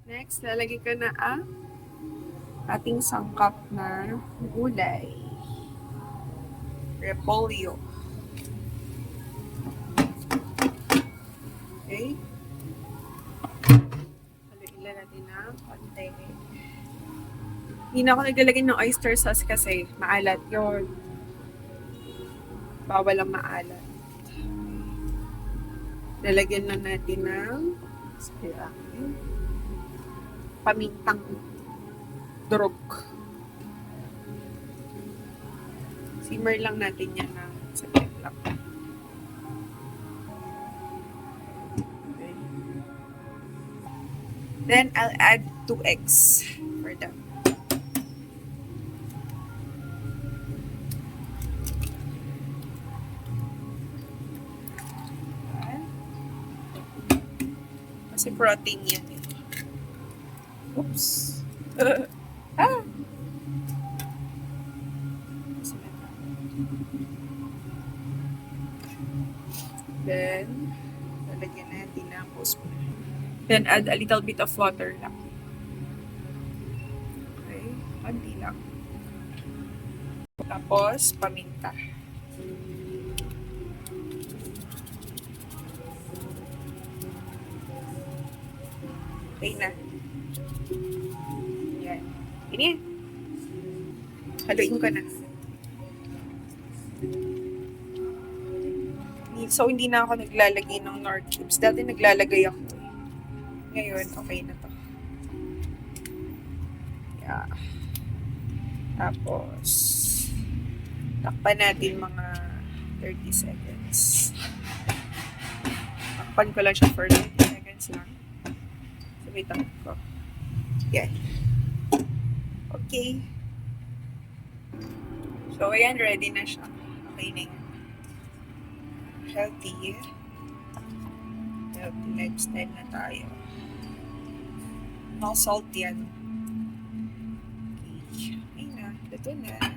Next, lalagay ko na ang ating sangkap na gulay. Repolyo. Okay. Haluin lang natin ng konti. Hindi na ako naglalagay ng oyster sauce kasi maalat yun. Bawal ang maalat. Lalagyan lang natin ng pamintang durog. Simmer lang natin yan ng saglit lang. Okay. Then, I'll add 2 eggs for them. Kasi protein yan eh. Oops. Ah! Then, lalagyan natin ng spoon. Then, add a little bit of water lang. Okay, konti lang. Tapos, paminta. Okay na. Yan. Ini. Haluin ko na. So, hindi na ako naglalagay ng Knorr cubes. Dati naglalagay ako. Ngayon, okay na to. Yeah. Tapos, takpan natin mga 30 seconds. Takpan ko lang siya for 30 seconds lang. Sabitan ko. Yan. Okay. So, ayan, ready na siya. Okay na yan. Healthy lifestyle na tayo. No salt yan. Okay na. Ito na.